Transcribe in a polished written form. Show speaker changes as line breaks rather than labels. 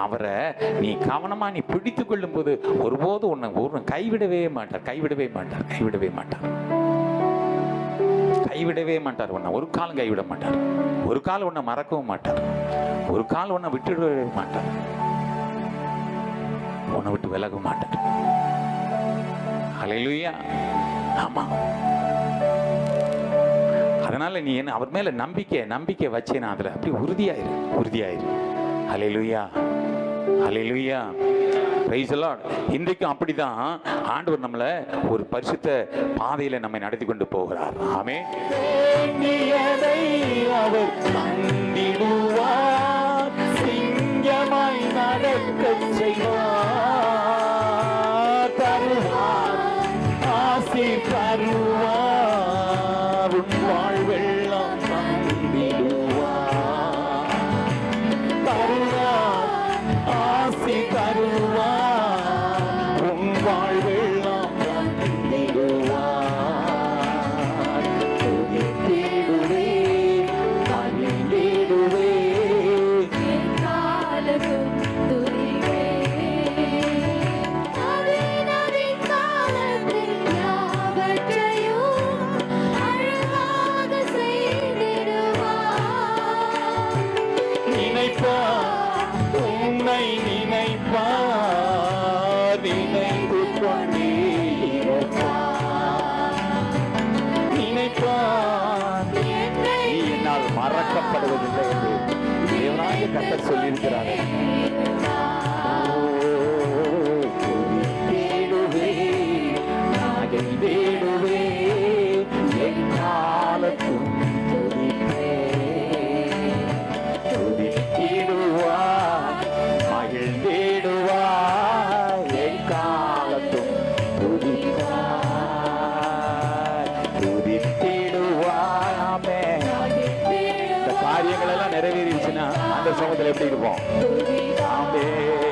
அவரை நீ கவனமா நீ பிடித்து கொள்ளும் போது ஒருபோது உன்னை கைவிடவே மாட்டார், கைவிடவே மாட்டார், கைவிடவே மாட்டார், கைவிடவே மாட்டார். உன்னை ஒரு காலம் கைவிட மாட்டார், ஒரு காலம் உன்னை மறக்கவும் மாட்டார், ஒரு காலம் உன்னை விட்டுவிடவே மாட்டார், உன்னை விட்டு விலக மாட்டார். ஹல்லேலூயா. ஆமா, அதனால நீ என்ன அவர் மேல நம்பிக்கை வச்சேன்னா அதுல அப்படி உறுதியாயிரு. ஹல்லேலூயா, ஹல்லேலூயா, பிரைஸ் தி லார்ட். இன்றைக்கும் அப்படிதான் ஆண்டவர் நம்மளை ஒரு பரிசுத்த பாதையில நம்மை நடத்தி கொண்டு போகிறார். ஆமென். அவர் தந்திடுவார், சிங்கமாய் நடக்கச் செய்வார், தருவார், ஆசி தருவார், உன் வாழ்வெல்லாம் தந்திடுவார், தருவார், ஆசி தருவார், உன் வாழ்வெல்லாம் தந்திடுவார். துதித்திடுவே, பணிந்திடுவே,
காலமும் துதிவே, நவீனரின் காலத்தில் யாவற்றையும் அழகாக செய்திடுவார்.
நினைப்பார், உன்னை நினைப்பார், நினைத்து கொண்டே இருப்பார், நினைப்பார். நீ என்னால் மறக்கப்படுவதில்லை என்று தேவனாகிய கர்த்தர் சொல்லியிருக்கிறார். தேடுவே, மகிழ்ந்திடுவே, எக்காலத்தும் துதிப்பே, துதித்திடுவார், மகிழ்ந்திடுவார், எக்காலத்தும் துதிப்பார், துதித்திடுவார். ஆமென். இந்த காரியங்கள் எல்லாம் நிறைவேறிடுச்சுன்னா அந்த சமூகத்தில் எப்படி இருப்போம்? ஆமென்.